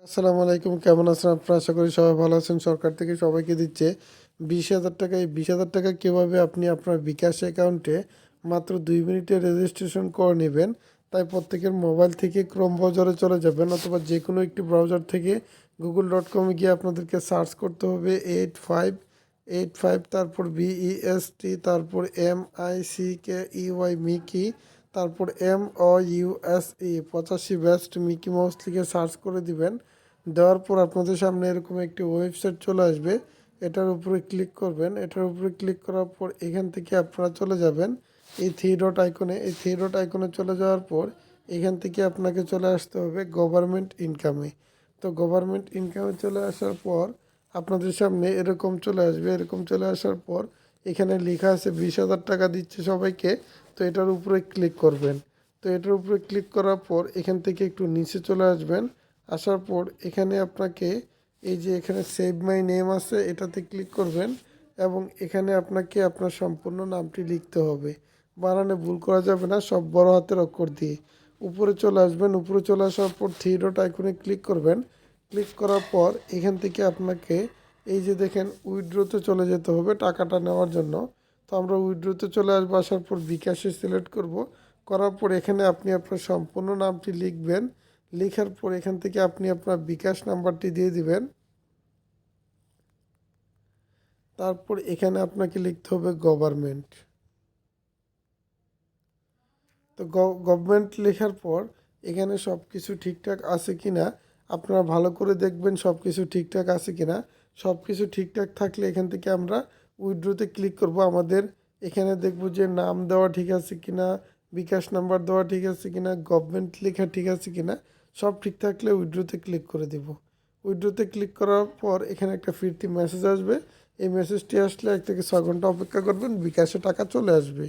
আসসালামু আলাইকুম, কেমন আছেন আপনারা? আশা করি সবাই ভালো আছেন। সরকার থেকে সবাইকে দিচ্ছে 20,000 টাকা। এই 20,000 টাকা কীভাবে আপনি আপনার বিকাশ অ্যাকাউন্টে মাত্র 2 মিনিটে রেজিস্ট্রেশন করে নেবেন। তাই প্রত্যেকের মোবাইল থেকে ক্রোম ব্রাউজারে চলে যাবেন অথবা যে কোনো একটি ব্রাউজার থেকে google.com-এ গিয়ে আপনাদেরকে সার্চ করতে হবে 8585, তারপর BEST, তারপর MICKEY মিকি, তারপর MOUSE 85 বেস্ট মিকি মাউস লিখে সার্চ করে দিবেন। দেওয়ার পর আপনাদের সামনে এরকম একটি ওয়েবসাইট চলে আসবে। এটার উপরে ক্লিক করবেন। এটার উপরে ক্লিক করার পর এখান থেকে আপনারা চলে যাবেন এই থ্রি ডট আইকনে। এই থ্রি ডট আইকনে চলে যাওয়ার পর এখান থেকে আপনাকে চলে আসতে হবে গভর্নমেন্ট ইনকামে। তো গভর্নমেন্ট ইনকামে চলে আসার পর আপনাদের সামনে এরকম চলে আসবে। এরকম চলে আসার পর এখানে লেখা আছে 20,000 টাকা দিচ্ছে সবাইকে। তো এটার উপরে ক্লিক করবেন। তো এটার উপরে ক্লিক করার পর এখান থেকে একটু নিচে চলে আসবেন। আসার পর এখানে আপনাকে এই যে এখানে সেভ মাই নেম আছে, এটাতে ক্লিক করবেন এবং এখানে আপনাকে আপনার সম্পূর্ণ নামটি লিখতে হবে। বানানে ভুল করা যাবে না, সব বড় হাতের অক্ষর দিয়ে। উপরে চলে আসবেন। উপরে চলে আসার পর থ্রি ডট আইকনে ক্লিক করবেন। ক্লিক করার পর এখান থেকে আপনাকে এই যে দেখেন উইথড্রোতে চলে যেতে হবে টাকাটা নেওয়ার জন্য। তো আমরা উইথড্রোতে চলে আসবো। আসার পর বিকাশে সিলেক্ট করব। করার পর এখানে আপনি আপনার সম্পূর্ণ নামটি লিখবেন। লেখার পর এখান থেকে আপনি আপনার বিকাশ নাম্বারটি দিয়ে দিবেন। তারপর এখানে আপনাকে লিখতে হবে গভর্নমেন্ট। তো গভর্নমেন্ট লেখার পর এখানে সব কিছু ঠিকঠাক আছে কি না আপনারা ভালো করে দেখবেন, সব কিছু ঠিকঠাক আছে কি না। সব কিছু ঠিকঠাক থাকলে এখান থেকে আমরা উইথড্রোতে ক্লিক করব। আমাদের এখানে দেখব যে নাম দেওয়া ঠিক আছে কি না, বিকাশ নাম্বার দেওয়া ঠিক আছে কি না, গভর্নমেন্ট লেখা ঠিক আছে কি না। সব ঠিক থাকলে উইথড্রোতে ক্লিক করে দেব। উইথড্রোতে ক্লিক করার পর এখানে একটা ফিরতি মেসেজ আসবে। এই মেসেজটি আসলে 1 থেকে 6 ঘন্টা অপেক্ষা করবেন, বিকাশে টাকা চলে আসবে।